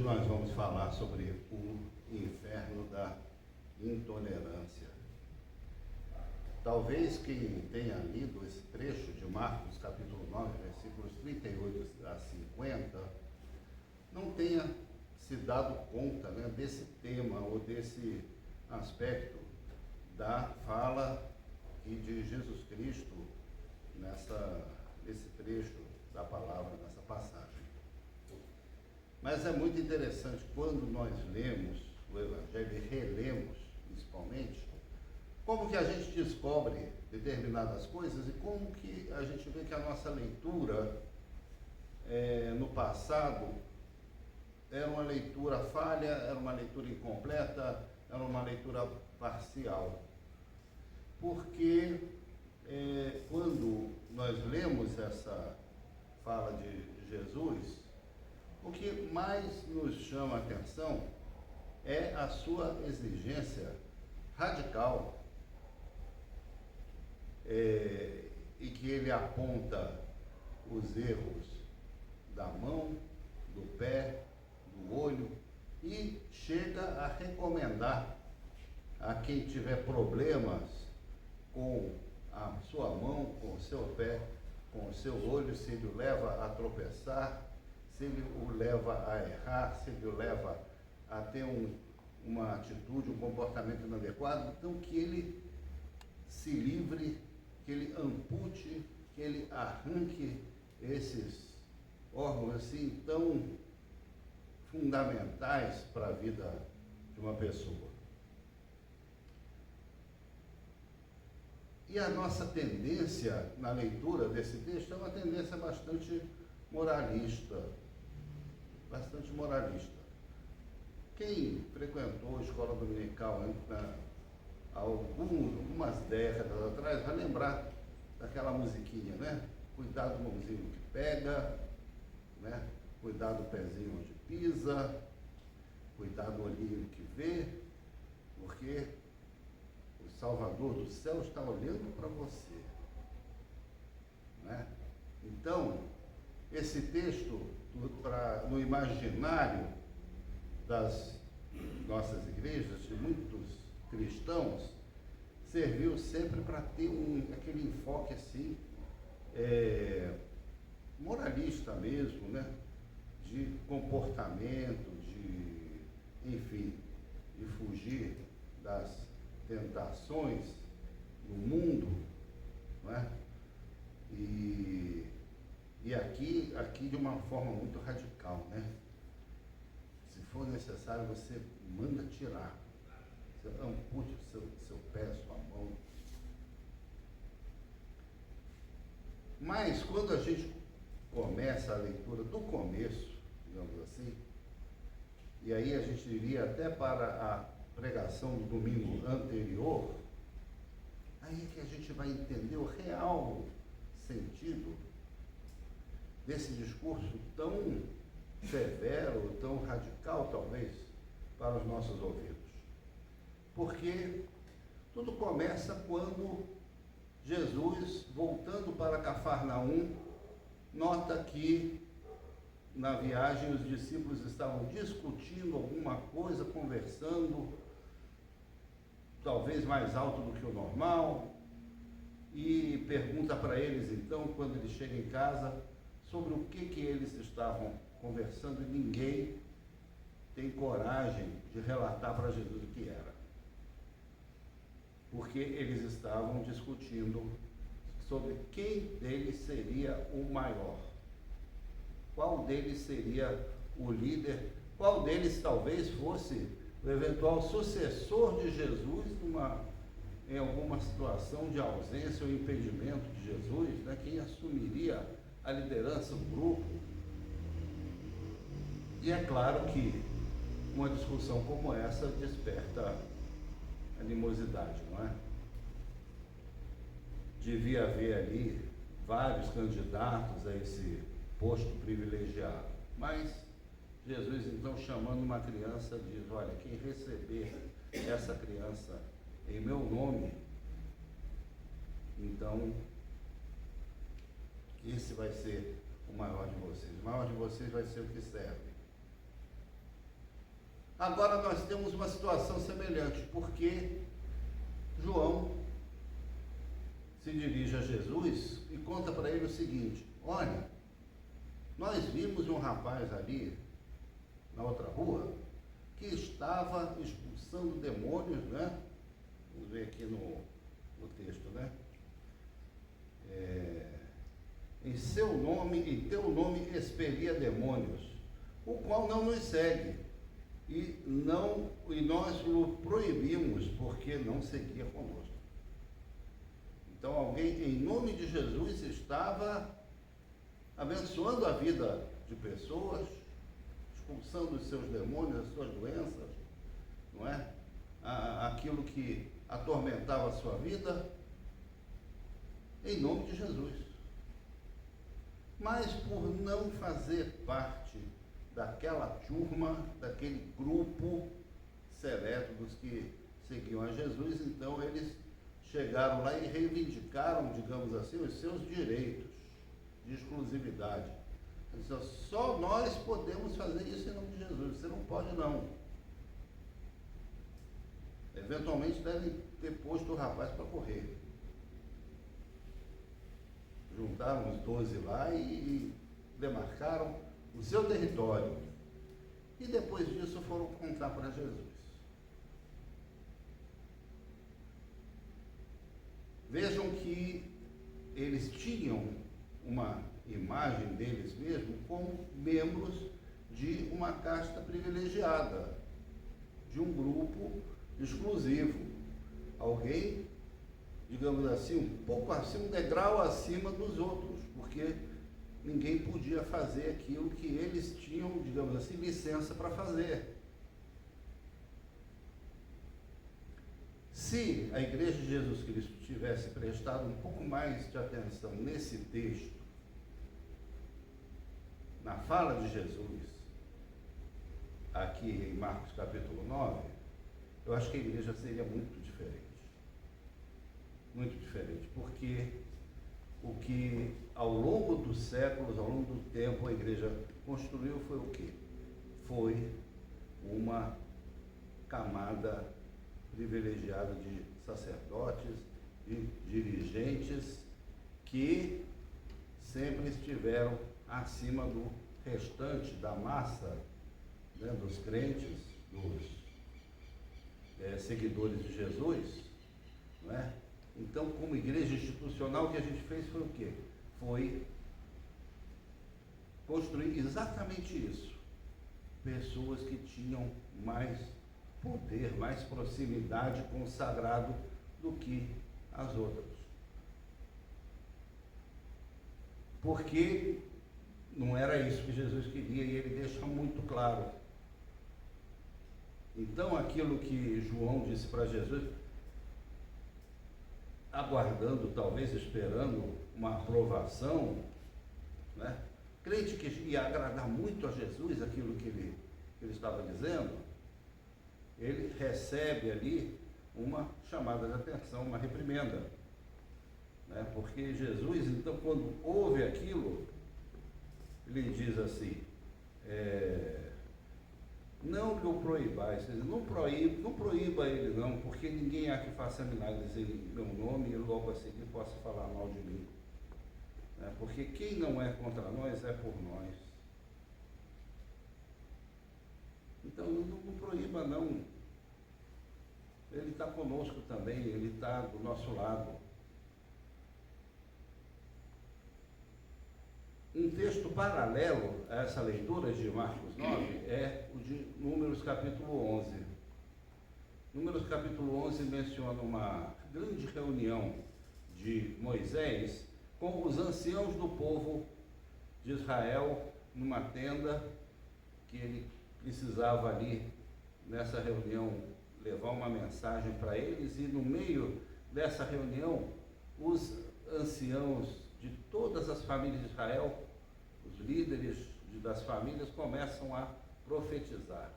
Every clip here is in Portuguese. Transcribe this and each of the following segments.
nós vamos falar sobre o inferno da intolerância. Talvez quem tenha lido esse trecho de Marcos capítulo 9, versículos 38 a 50, não tenha se dado conta, né, desse tema ou desse aspecto da fala de Jesus Cristo nesse trecho da palavra, nessa passagem. Mas é muito interessante quando nós lemos o Evangelho e relemos, principalmente, como que a gente descobre determinadas coisas e como que a gente vê que a nossa leitura no passado era uma leitura falha, era uma leitura incompleta, era uma leitura parcial. Porque quando nós lemos essa fala de Jesus, o que mais nos chama a atenção é a sua exigência radical, e que ele aponta os erros da mão, do pé, do olho, e chega a recomendar a quem tiver problemas com a sua mão, com o seu pé, com o seu olho, se ele o leva a tropeçar, se ele o leva a errar, se ele o leva a ter uma atitude, um comportamento inadequado, então que ele se livre, que ele ampute, que ele arranque esses órgãos assim tão fundamentais para a vida de uma pessoa. E a nossa tendência na leitura desse texto é uma tendência bastante moralista. Quem frequentou a escola dominical há algumas décadas atrás vai lembrar daquela musiquinha, né? Cuidado mãozinho que pega, né? Cuidado pezinho onde pisa, cuidado olhinho que vê, porque o Salvador do céu está olhando para você, né? Então, esse texto, no imaginário das nossas igrejas, de muitos cristãos, serviu sempre para ter aquele enfoque assim, moralista mesmo, né? De comportamento, enfim, de fugir das tentações do mundo, não é? E aqui de uma forma muito radical, né? Se for necessário, você manda tirar, você ampute o seu pé, sua mão. Mas quando a gente começa a leitura do começo, digamos assim, e aí a gente iria até para a pregação do domingo anterior, aí é que a gente vai entender o real sentido desse discurso tão severo, tão radical, talvez, para os nossos ouvidos. Porque tudo começa quando Jesus, voltando para Cafarnaum, nota que na viagem os discípulos estavam discutindo alguma coisa, conversando, talvez mais alto do que o normal, e pergunta para eles então, quando ele chega em casa, sobre o que eles estavam conversando, e ninguém tem coragem de relatar para Jesus o que era. Porque eles estavam discutindo sobre quem deles seria o maior. Qual deles seria o líder? Qual deles talvez fosse o eventual sucessor de Jesus em alguma situação de ausência ou impedimento de Jesus, né? Quem assumiria a liderança do grupo? E é claro que uma discussão como essa desperta animosidade, não é? Devia haver ali vários candidatos a esse posto privilegiado, mas Jesus, então, chamando uma criança, diz: olha, quem receber essa criança em meu nome, então esse vai ser o maior de vocês. O maior de vocês vai ser o que serve. Agora nós temos uma situação semelhante, porque João se dirige a Jesus e conta para ele o seguinte: olha, nós vimos um rapaz ali na outra rua que estava expulsando demônios, né? Vamos ver aqui no texto, né? Em teu nome expelia demônios, o qual não nos segue, e nós o proibimos, porque não seguia conosco. Então alguém, em nome de Jesus, estava abençoando a vida de pessoas, expulsando os seus demônios, as suas doenças, não é? Aquilo que atormentava a sua vida, em nome de Jesus. Mas por não fazer parte daquela turma, daquele grupo seleto dos que seguiam a Jesus, então eles chegaram lá e reivindicaram, digamos assim, os seus direitos de exclusividade. Eles disseram: só nós podemos fazer isso em nome de Jesus, você não pode não. Eventualmente devem ter posto o rapaz para correr. Juntaram os 12 lá e demarcaram o seu território. E depois disso foram contar para Jesus. Vejam que eles tinham uma imagem deles mesmos como membros de uma casta privilegiada, de um grupo exclusivo. Alguém, digamos assim, um pouco acima, um degrau acima dos outros, porque ninguém podia fazer aquilo que eles tinham, digamos assim, licença para fazer. Se a Igreja de Jesus Cristo tivesse prestado um pouco mais de atenção nesse texto, na fala de Jesus, aqui em Marcos capítulo 9, eu acho que a igreja seria muito diferente. Muito diferente, porque o que ao longo dos séculos, ao longo do tempo, a igreja construiu foi o quê? Foi uma camada privilegiada de sacerdotes, de dirigentes que sempre estiveram acima do restante, da massa, né, dos crentes, dos seguidores de Jesus, não é? Então, como igreja institucional, o que a gente fez foi o quê? Foi construir exatamente isso. Pessoas que tinham mais poder, mais proximidade com o sagrado do que as outras. Porque não era isso que Jesus queria, e ele deixa muito claro. Então, aquilo que João disse para Jesus, aguardando, talvez esperando uma aprovação, né? Crente que ia agradar muito a Jesus, aquilo que ele estava dizendo, ele recebe ali uma chamada de atenção, uma reprimenda, né? Porque Jesus, então, quando ouve aquilo, ele diz assim: não lhe o proibais, não proíba ele não, porque ninguém há que faça milagres em meu nome e logo a seguir possa falar mal de mim. Porque quem não é contra nós é por nós. Então não proíba não. Ele está conosco também, ele está do nosso lado. Um texto paralelo a essa leitura de Marcos 9 é o de Números capítulo 11. Números capítulo 11 menciona uma grande reunião de Moisés com os anciãos do povo de Israel numa tenda que ele precisava ali, nessa reunião, levar uma mensagem para eles, e no meio dessa reunião, os anciãos de todas as famílias de Israel, os líderes das famílias, começam a profetizar.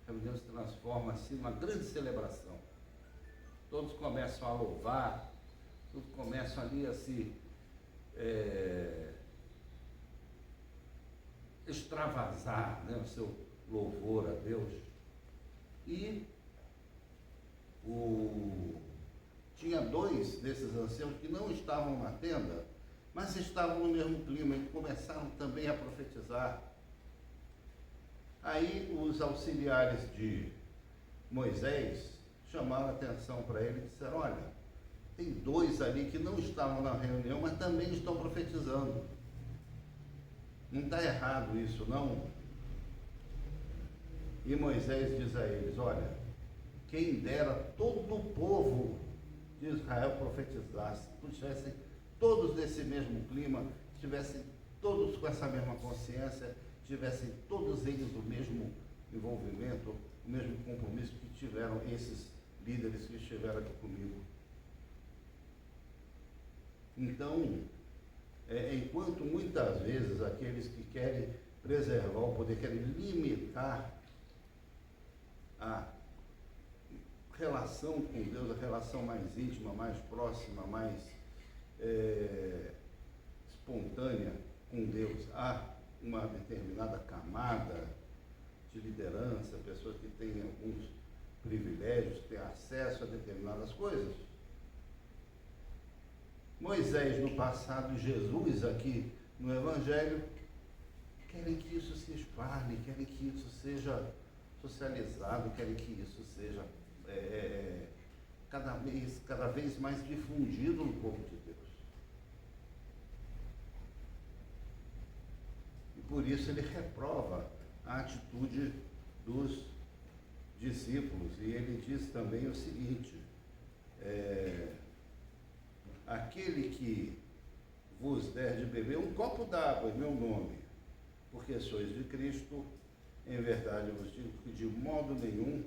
A reunião se transforma assim numa grande celebração. Todos começam a louvar, todos começam ali a se extravasar, né, louvor a Deus. E tinha dois desses anciãos que não estavam na tenda, mas estavam no mesmo clima e começaram também a profetizar. Aí os auxiliares de Moisés chamaram a atenção para ele e disseram: olha, tem dois ali que não estavam na reunião, mas também estão profetizando. Não está errado isso, não? E Moisés diz a eles: olha, quem dera todo o povo de Israel profetizasse, estivessem todos nesse mesmo clima, estivessem todos com essa mesma consciência, tivessem todos eles o mesmo envolvimento, o mesmo compromisso que tiveram esses líderes que estiveram aqui comigo. Então, enquanto muitas vezes aqueles que querem preservar o poder, querem limitar a relação com Deus, a relação mais íntima, mais próxima, mais espontânea com Deus, há uma determinada camada de liderança, pessoas que têm alguns privilégios, têm acesso a determinadas coisas. Moisés no passado e Jesus aqui no Evangelho querem que isso se espalhe, querem que isso seja socializado, querem que isso seja cada vez mais difundido no povo de Deus. E por isso ele reprova a atitude dos discípulos. E ele diz também o seguinte: aquele que vos der de beber um copo d'água em meu nome, porque sois de Cristo, em verdade eu vos digo que de modo nenhum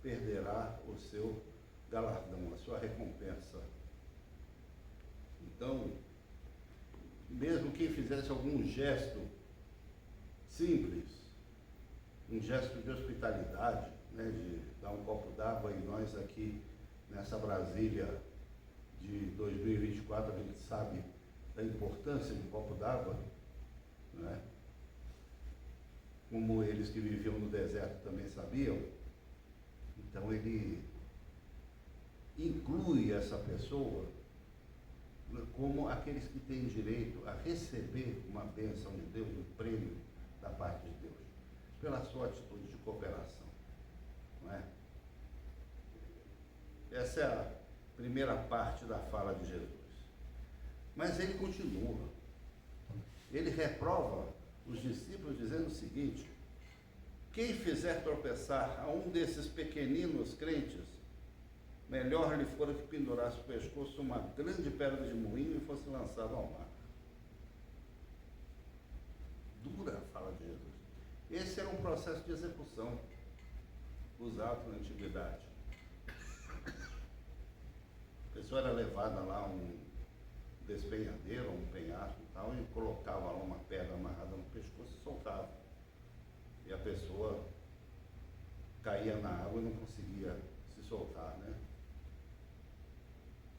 perderá o seu galardão, a sua recompensa. Então, mesmo quem fizesse algum gesto simples, um gesto de hospitalidade, né, de dar um copo d'água, e nós aqui nessa Brasília de 2024 a gente sabe da importância de um copo d'água, né? Como eles que viviam no deserto também sabiam. Então ele inclui essa pessoa como aqueles que têm direito a receber uma bênção de Deus, um prêmio da parte de Deus, pela sua atitude de cooperação, não é? Essa é a primeira parte da fala de Jesus. Mas ele continua. Ele reprova os discípulos dizendo o seguinte: quem fizer tropeçar a um desses pequeninos crentes, melhor lhe fora que pendurasse o pescoço uma grande pedra de moinho e fosse lançado ao mar. Dura a fala de Jesus. Esse era um processo de execução usado na antiguidade. A pessoa era levada lá a um despenhadeiro, um penhasco e tal, e colocava lá uma pedra amarrada no pescoço e soltava. E a pessoa caía na água e não conseguia se soltar, né?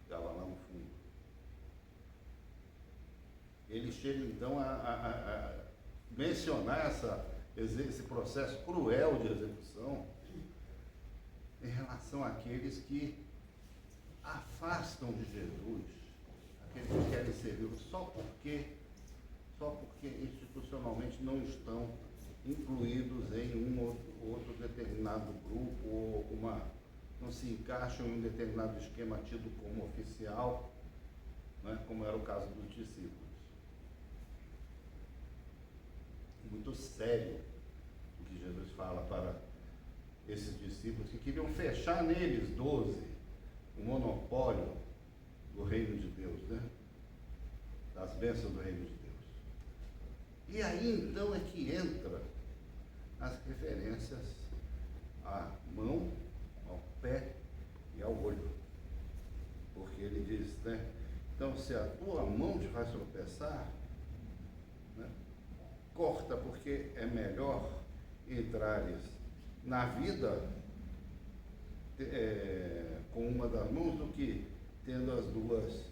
Ficava lá no fundo. Ele chega então a mencionar esse processo cruel de execução em relação àqueles que afastam de Jesus, aqueles que querem servir só porque institucionalmente não estão incluídos em um ou outro determinado grupo, ou não se encaixam em um determinado esquema tido como oficial, né, como era o caso dos discípulos. Muito sério o que Jesus fala para esses discípulos que queriam fechar neles 12 o monopólio do reino de Deus, né? Das bênçãos do reino de Deus. E aí então é que entra as referências à mão, ao pé e ao olho. Porque ele diz, né? Então, se a tua mão te faz tropeçar, né, corta, porque é melhor entrares na vida com uma das mãos do que, tendo as duas,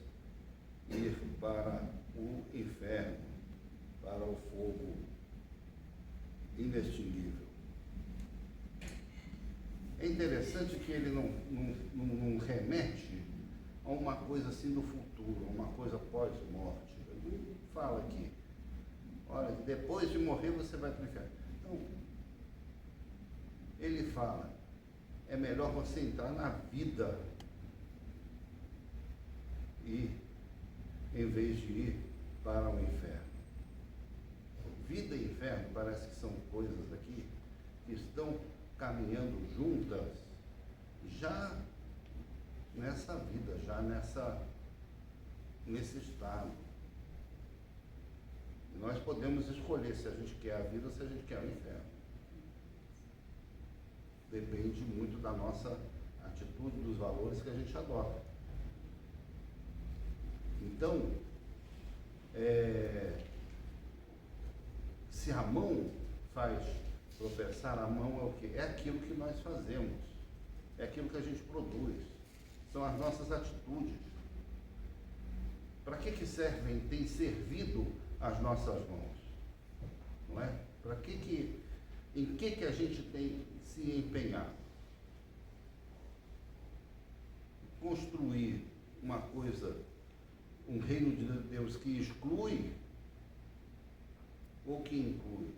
ir para o inferno, para o fogo inextinguível. É interessante que ele não remete a uma coisa assim do futuro, uma coisa pós-morte. Ele não fala aqui, olha, depois de morrer você vai para o inferno. Então, ele fala, é melhor você entrar na vida e em vez de ir para o inferno. Vida e inferno parece que são coisas aqui que estão caminhando juntas já nessa vida, já nesse estado. E nós podemos escolher se a gente quer a vida ou se a gente quer o inferno. Depende muito da nossa atitude, dos valores que a gente adota. Então, se a mão faz tropeçar, a mão é o quê? É aquilo que nós fazemos, é aquilo que a gente produz, são as nossas atitudes. Para que servem, tem servido as nossas mãos? Não é? Em que a gente tem se empenhado? Construir uma coisa, um reino de Deus que exclui ou que inclui?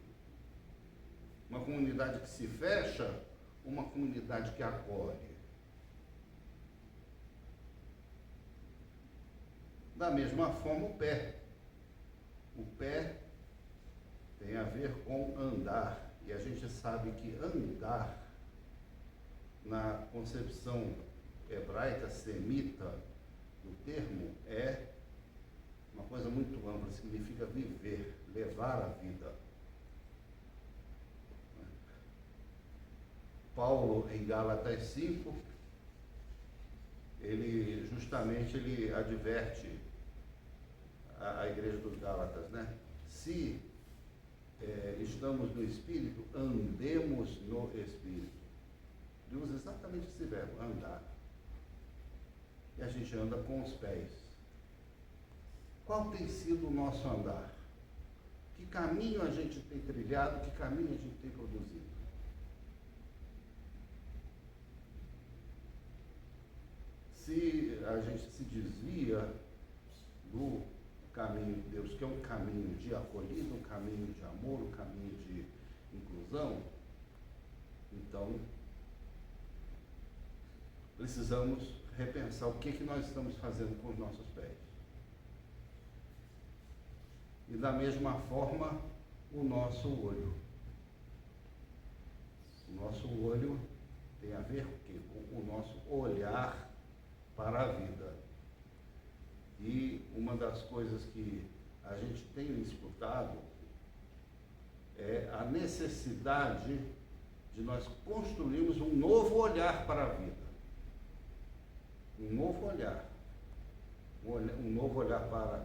Uma comunidade que se fecha, uma comunidade que acolhe? Da mesma forma, o pé. O pé tem a ver com andar. E a gente sabe que andar, na concepção hebraica, semita, do termo, é uma coisa muito ampla, significa viver, levar a vida. Paulo, em Gálatas 5, ele adverte a igreja dos Gálatas, né? Se estamos no Espírito, andemos no Espírito. Ele usa exatamente esse verbo, andar. E a gente anda com os pés. Qual tem sido o nosso andar? Que caminho a gente tem trilhado, que caminho a gente tem produzido? Se a gente se desvia do caminho de Deus, que é um caminho de acolhida, um caminho de amor, um caminho de inclusão, então precisamos repensar o que nós estamos fazendo com os nossos pés. E da mesma forma, o nosso olho. O nosso olho tem a ver com o nosso olhar para a vida. E uma das coisas que a gente tem escutado é a necessidade de nós construirmos um novo olhar para a vida. Um novo olhar. Um novo olhar para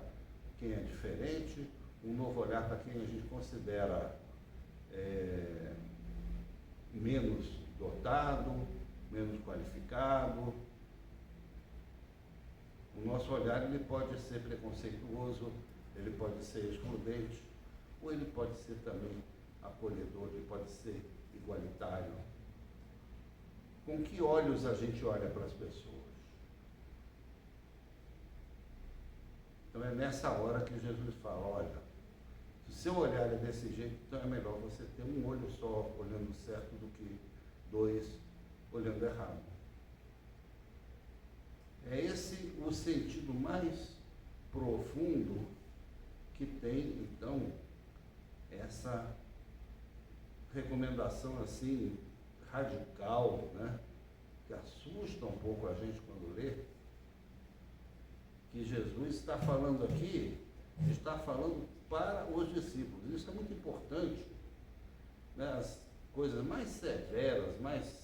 quem é diferente, um novo olhar para quem a gente considera menos dotado, menos qualificado. O nosso olhar, ele pode ser preconceituoso, ele pode ser excludente, ou ele pode ser também acolhedor, ele pode ser igualitário. Com que olhos a gente olha para as pessoas? Então é nessa hora que Jesus fala, olha, se o seu olhar é desse jeito, então é melhor você ter um olho só olhando certo do que dois olhando errado. É esse o sentido mais profundo que tem, então, essa recomendação assim, radical, né? Que assusta um pouco a gente quando lê, que Jesus está falando aqui, está falando para os discípulos. Isso é muito importante, né? As coisas mais severas, mais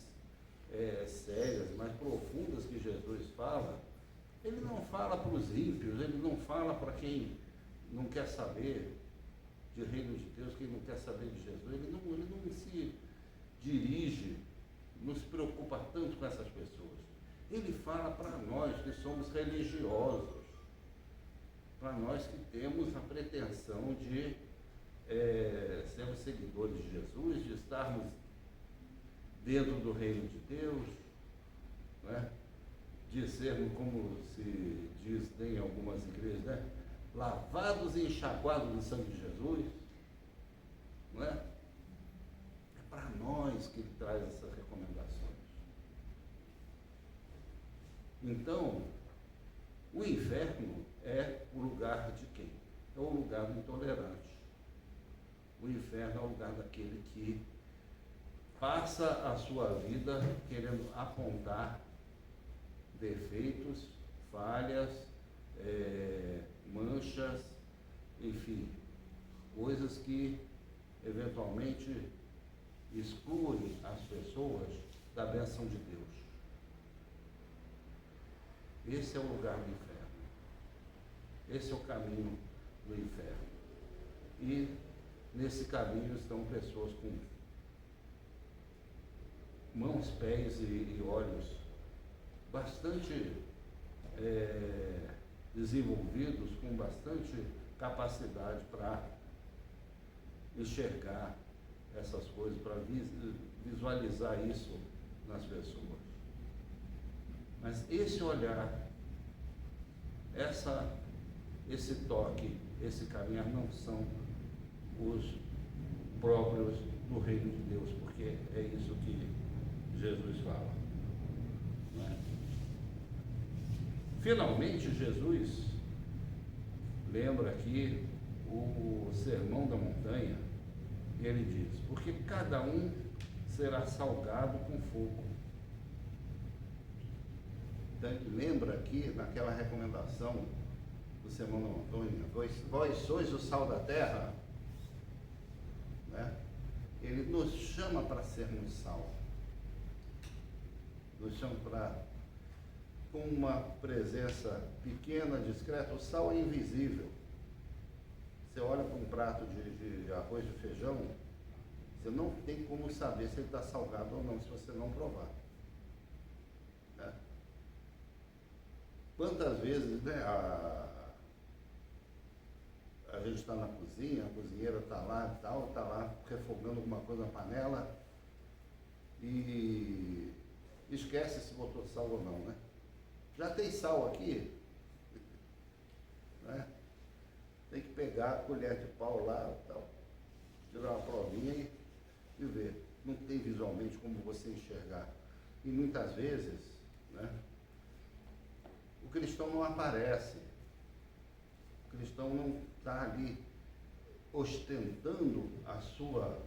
sérias, mais profundas que Jesus fala, ele não fala para os ímpios, ele não fala para quem não quer saber de reino de Deus, quem não quer saber de Jesus, ele não se dirige, não se preocupa tanto com essas pessoas. Ele fala para nós que somos religiosos, para nós que temos a pretensão de sermos seguidores de Jesus, de estarmos dentro do reino de Deus, não é? De sermos, como se diz em algumas igrejas, né? Lavados e enxaguados no sangue de Jesus, não é? É para nós que ele traz essas recomendações. Então, o inferno é o lugar de quem? É o lugar do intolerante. O inferno é o lugar daquele que passa a sua vida querendo apontar defeitos, falhas, manchas, enfim, coisas que eventualmente excluem as pessoas da bênção de Deus. Esse é o lugar do inferno. Esse é o caminho do inferno. E nesse caminho estão pessoas com mãos, pés e olhos bastante desenvolvidos, com bastante capacidade para enxergar essas coisas, para visualizar isso nas pessoas. Mas esse olhar, esse toque, esse caminhar não são os próprios do reino de Deus, porque é isso que Jesus fala. Não é? Finalmente, Jesus lembra aqui o Sermão da Montanha, e ele diz: porque cada um será salgado com fogo. Então, ele lembra aqui, naquela recomendação do Sermão da Montanha, vós sois o sal da terra, né? Ele nos chama para sermos sal, nos chama para, com uma presença pequena, discreta. O sal é invisível. Você olha para um prato de arroz e feijão, você não tem como saber se ele está salgado ou não, se você não provar. Né? Quantas vezes, né, a gente está na cozinha, a cozinheira está lá e tal, está lá refogando alguma coisa na panela e esquece se botou sal ou não, né? Já tem sal aqui, né? Tem que pegar a colher de pau lá, tal, tirar uma provinha e ver. Não tem visualmente como você enxergar. E muitas vezes, né, o cristão não aparece. O cristão não está ali ostentando a sua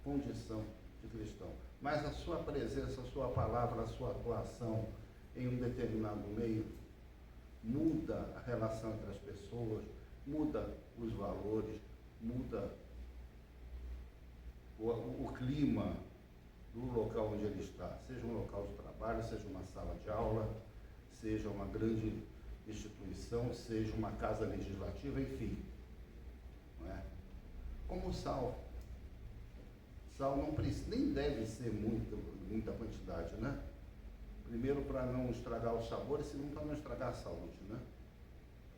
condição de cristão, mas a sua presença, a sua palavra, a sua atuação em um determinado meio muda a relação entre as pessoas, muda os valores, muda o clima do local onde ele está, seja um local de trabalho, seja uma sala de aula, seja uma grande instituição, seja uma casa legislativa, enfim. Não é? Como o sal. Sal não precisa, nem deve ser muita quantidade, né? Primeiro, para não estragar o sabor, e segundo, para não estragar a saúde, né?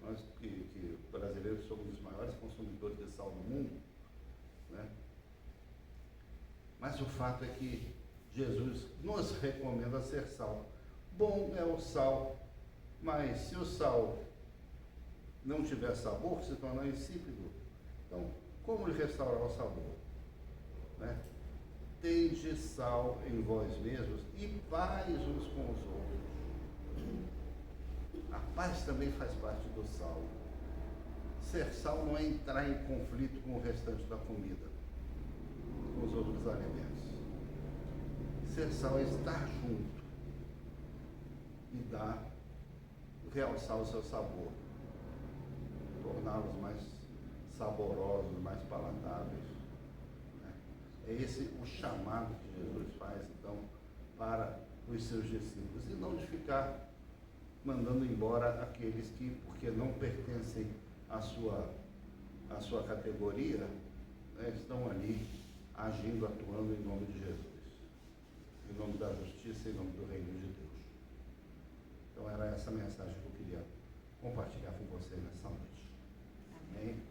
Nós que brasileiros somos os maiores consumidores de sal do mundo, né? Mas o fato é que Jesus nos recomenda ser sal. Bom é o sal, mas se o sal não tiver sabor, se tornar insípido, então como restaurar o sabor? Né? Tende sal em vós mesmos e paz uns com os outros. A paz também faz parte do sal. Ser sal não é entrar em conflito com o restante da comida, com os outros alimentos. Ser sal é estar junto e realçar o seu sabor, torná-los mais saborosos, mais palatáveis. Né? É esse o chamado que Jesus faz, então, para os seus discípulos, e não de ficar mandando embora aqueles que, porque não pertencem à sua categoria, né, estão ali agindo, atuando em nome de Jesus, em nome da justiça, em nome do reino de Deus. Então era essa mensagem que eu queria compartilhar com você nessa noite. Amém?